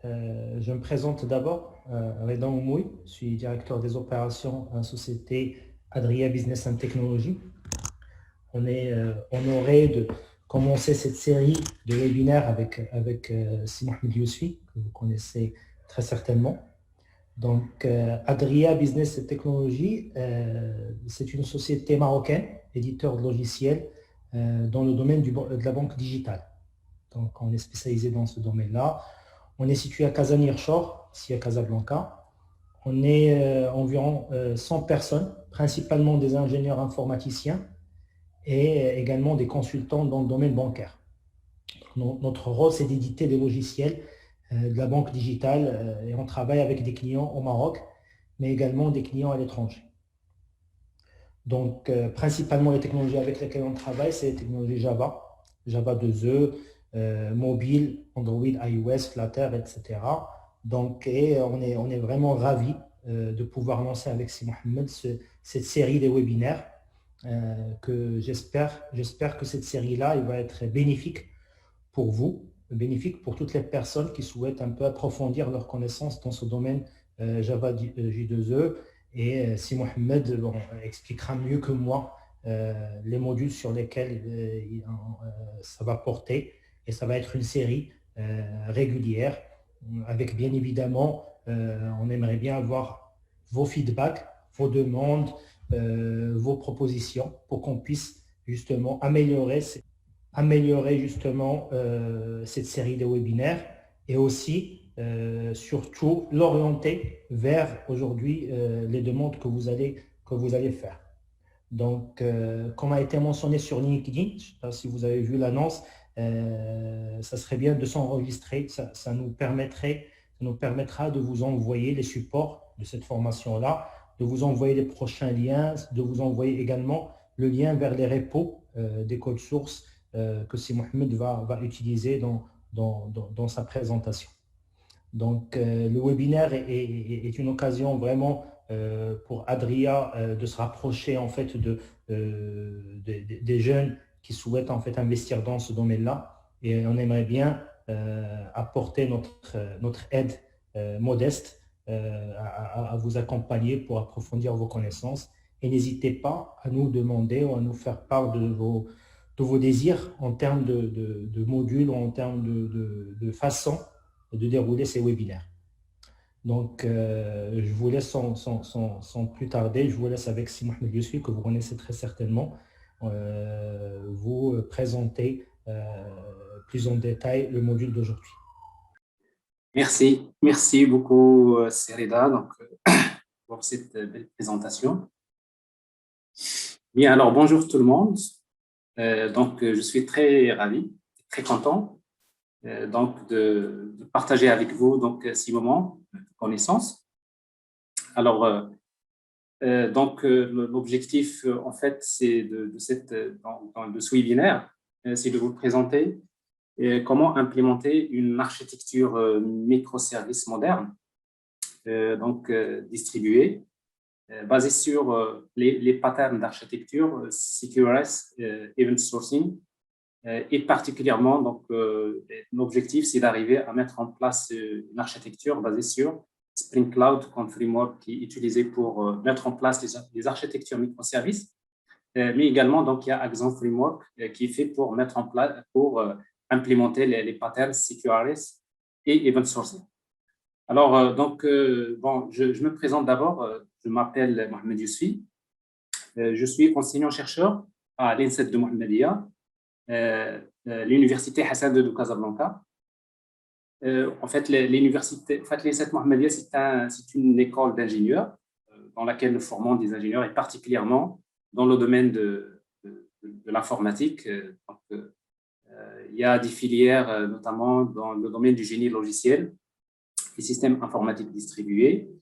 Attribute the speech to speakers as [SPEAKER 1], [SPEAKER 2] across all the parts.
[SPEAKER 1] Je me présente d'abord, Reda Oumoui, je suis directeur des opérations à la société Adria Business and Technology. On est honoré de commencer cette série de webinaires avec Si Mohamed Yousfi, que vous connaissez très certainement. Donc, Adria Business and Technology, c'est une société marocaine, éditeur de logiciels dans le domaine de la banque digitale. Donc, on est spécialisé dans ce domaine-là. On est situé à Casanir-Shore, ici à Casablanca. On est environ 100 personnes, principalement des ingénieurs informaticiens et également des consultants dans le domaine bancaire. Notre rôle, c'est d'éditer des logiciels de la banque digitale et on travaille avec des clients au Maroc, mais également des clients à l'étranger. Donc, principalement les technologies avec lesquelles on travaille, c'est les technologies Java, Java 2E, mobile, Android, iOS, Flutter, etc. Donc, et on est vraiment ravis de pouvoir lancer avec Si Mohamed cette série de webinaires que j'espère que cette série-là va être bénéfique pour vous, bénéfique pour toutes les personnes qui souhaitent un peu approfondir leurs connaissances dans ce domaine Java J2E. Et Si Mohamed expliquera mieux que moi les modules sur lesquels ça va porter. Et ça va être une série régulière avec bien évidemment, on aimerait bien avoir vos feedbacks, vos demandes, vos propositions pour qu'on puisse justement améliorer justement cette série de webinaires et aussi surtout l'orienter vers aujourd'hui les demandes que vous allez faire. Donc, comme a été mentionné sur LinkedIn, je ne sais pas si vous avez vu l'annonce, ça serait bien de s'enregistrer. Ça nous permettra de vous envoyer les supports de cette formation-là, de vous envoyer les prochains liens, de vous envoyer également le lien vers les repos des codes sources que Si Mohamed va utiliser dans sa présentation. Donc, le webinaire est une occasion vraiment pour Adria de se rapprocher en fait des jeunes qui souhaitent en fait investir dans ce domaine-là. Et on aimerait bien apporter notre aide modeste à vous accompagner pour approfondir vos connaissances. Et n'hésitez pas à nous demander ou à nous faire part de vos désirs en termes de modules ou en termes de façon de dérouler ces webinaires. Donc, je vous laisse sans plus tarder, je vous laisse avec Si Mohamed Yousfi, que vous connaissez très certainement, vous présenter plus en détail le module d'aujourd'hui.
[SPEAKER 2] Merci beaucoup, Serida, donc, pour cette belle présentation. Bien, alors bonjour tout le monde. Donc, je suis très ravi, très content donc de partager avec vous donc ces moments de connaissance. Alors, donc l'objectif en fait, c'est de ce webinaire, c'est de vous présenter comment implémenter une architecture microservice moderne, donc distribuée, basée sur les patterns d'architecture CQRS, Event Sourcing, et particulièrement, donc, l'objectif, c'est d'arriver à mettre en place une architecture basée sur Spring Cloud comme framework qui est utilisé pour mettre en place les architectures microservices, mais également, donc, il y a Axon Framework qui est fait pour mettre en place, pour implémenter les patterns CQRS et Event Sourcing. Alors, donc, bon, je me présente d'abord, je m'appelle Mohamed Yousfi, je suis enseignant-chercheur à l'INSET de Mohammedia, l'université Hassan II de Casablanca. En fait, l'INSET Mohammedia, c'est une école d'ingénieurs dans laquelle nous formons des ingénieurs et particulièrement dans le domaine de l'informatique. Il y a des filières, notamment dans le domaine du génie logiciel, les systèmes informatiques distribués.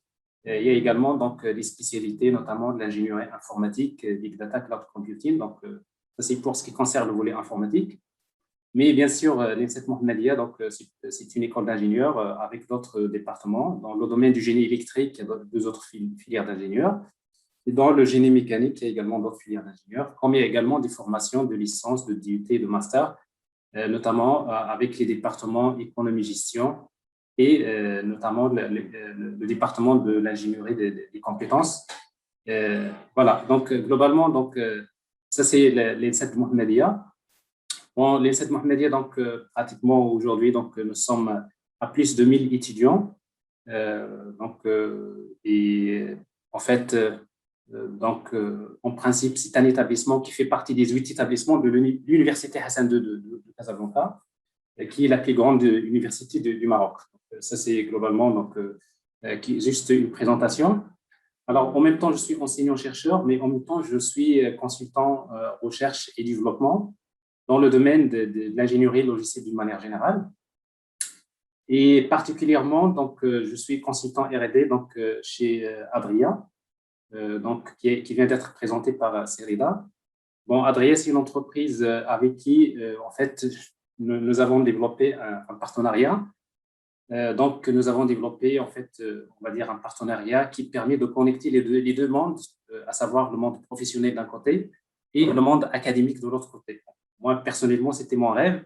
[SPEAKER 2] Il y a également donc des spécialités, notamment de l'ingénierie informatique, Big Data, Cloud Computing. Donc, ça, c'est pour ce qui concerne le volet informatique. Mais bien sûr, l'INSET Mohammedia, donc, c'est une école d'ingénieurs avec d'autres départements. Dans le domaine du génie électrique, il y a deux autres filières d'ingénieurs. Et dans le génie mécanique, il y a également d'autres filières d'ingénieurs, comme il y a également des formations de licence, de DUT, de master, notamment avec les départements économie-gestion et notamment le département de l'ingénierie des compétences. Voilà, donc globalement, donc, ça c'est l'INSET Mohammedia. Bon, l'INSET Mohammedia, donc pratiquement aujourd'hui, donc nous sommes à plus de 1000 étudiants. Et en fait, en principe, c'est un établissement qui fait partie des 8 établissements de l'Université Hassan II de Casablanca, qui est la plus grande université du Maroc. Donc, ça, c'est globalement juste une présentation. Alors, en même temps, je suis enseignant-chercheur, mais en même temps, je suis consultant recherche et développement dans le domaine de l'ingénierie logicielle d'une manière générale. Et particulièrement, donc, je suis consultant R&D donc, chez Adria, donc, qui vient d'être présenté par Serida. Bon, Adria, c'est une entreprise avec qui, en fait, nous avons développé un partenariat. Donc, nous avons développé, en fait, on va dire, un partenariat qui permet de connecter les deux mondes, à savoir le monde professionnel d'un côté et le monde académique de l'autre côté. Moi, personnellement, c'était mon rêve,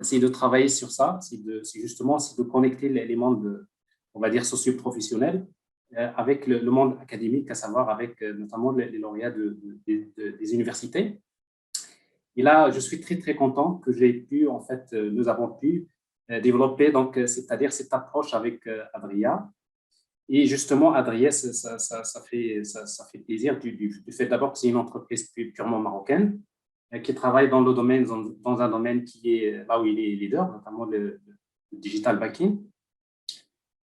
[SPEAKER 2] c'est de travailler sur ça, c'est de connecter les mondes, on va dire, socio-professionnels avec le monde académique, à savoir avec notamment les lauréats des universités. Et là, je suis très, très content que en fait, nous avons pu développer, donc, c'est-à-dire cette approche avec Adria. Et justement, Adria, ça fait plaisir du fait d'abord que c'est une entreprise purement marocaine qui travaille dans un domaine qui est là où il est leader, notamment le digital banking.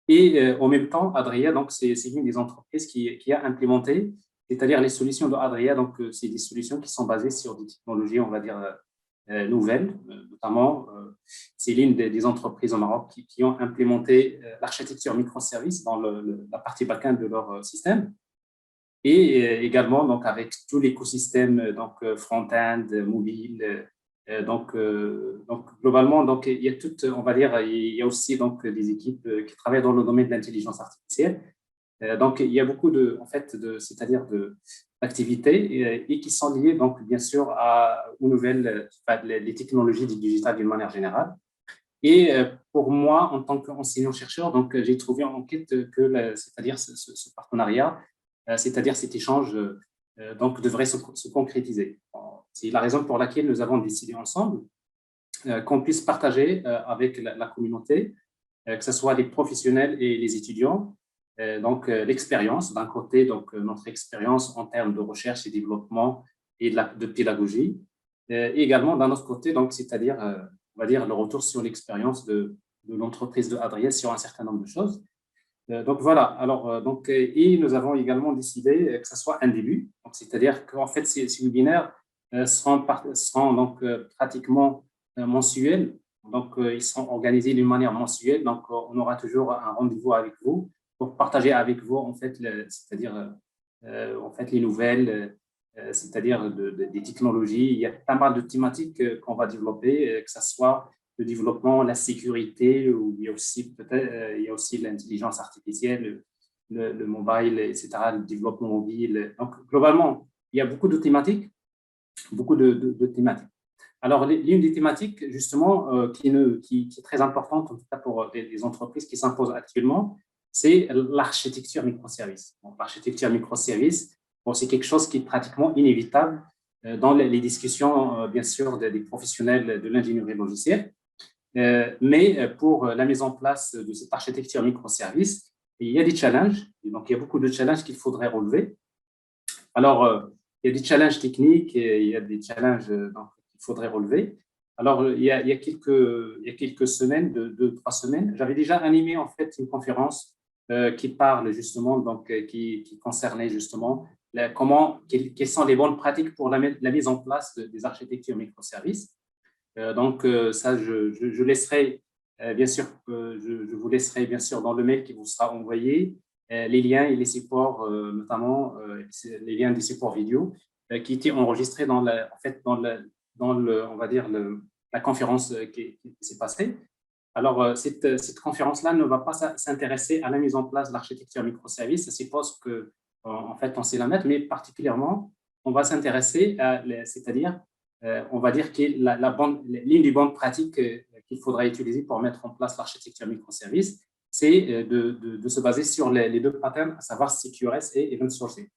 [SPEAKER 2] Et en même temps, Adria, donc, c'est une des entreprises qui a implémenté, c'est-à-dire les solutions de Adria, donc, c'est des solutions qui sont basées sur des technologies, on va dire, nouvelles, notamment, c'est l'une des entreprises au Maroc qui ont implémenté l'architecture microservices dans la partie back-end de leur système. Et également, donc, avec tout l'écosystème donc, front-end, mobile. Donc, globalement, donc, il y a on va dire, il y a aussi donc, des équipes qui travaillent dans le domaine de l'intelligence artificielle. Donc, il y a beaucoup en fait, c'est-à-dire d'activités et qui sont liées, donc, bien sûr, aux nouvelles, les technologies du digital d'une manière générale. Et pour moi, en tant qu'enseignant-chercheur, donc, j'ai trouvé en enquête que, c'est-à-dire ce partenariat, c'est-à-dire cet échange, donc, devrait se concrétiser. C'est la raison pour laquelle nous avons décidé ensemble qu'on puisse partager avec la communauté, que ce soit les professionnels et les étudiants, donc l'expérience, d'un côté, donc notre expérience en termes de recherche et développement et de pédagogie, et également d'un autre côté, donc c'est-à-dire, on va dire, le retour sur l'expérience de l'entreprise de Adria sur un certain nombre de choses. Donc voilà, alors, et nous avons également décidé que ce soit un début, c'est-à-dire qu'en fait, ces webinaires seront donc pratiquement mensuels, donc ils seront organisés d'une manière mensuelle, donc on aura toujours un rendez-vous avec vous pour partager avec vous, en fait, c'est-à-dire en fait, les nouvelles, c'est-à-dire des technologies. Il y a pas mal de thématiques qu'on va développer, que ce soit le développement, la sécurité, ou il y a aussi peut-être il y a aussi l'intelligence artificielle, le mobile, etc., le développement mobile. Donc, globalement, il y a beaucoup de thématiques, beaucoup de thématiques. Alors, l'une des thématiques, justement, qui est très importante, en tout cas pour les entreprises qui s'imposent actuellement, c'est l'architecture microservice. L'architecture microservice, bon, c'est quelque chose qui est pratiquement inévitable dans les discussions, bien sûr, des professionnels de l'ingénierie logicielle. Mais pour la mise en place de cette architecture microservice, il y a des challenges. Et donc, il y a beaucoup de challenges qu'il faudrait relever. Alors, il y a des challenges techniques et il y a des challenges qu'il faudrait relever. Alors, il y a quelques semaines, 2-3 semaines, j'avais déjà animé en fait une conférence qui parle justement, donc qui concernait justement quelles sont les bonnes pratiques pour la mise en place des architectures microservices. Donc, ça, je laisserai, bien sûr, je vous laisserai bien sûr dans le mail qui vous sera envoyé les liens et les supports, notamment les liens des supports vidéo qui étaient enregistrés en fait, on va dire, la conférence qui s'est passée. Alors, cette conférence-là ne va pas s'intéresser à la mise en place de l'architecture microservice, ça suppose en fait, on sait la mettre, mais particulièrement, on va s'intéresser c'est-à-dire, on va dire que l'une des bonnes pratiques qu'il faudra utiliser pour mettre en place l'architecture microservice, c'est de se baser sur les deux patterns, à savoir CQRS et Event Sourcing.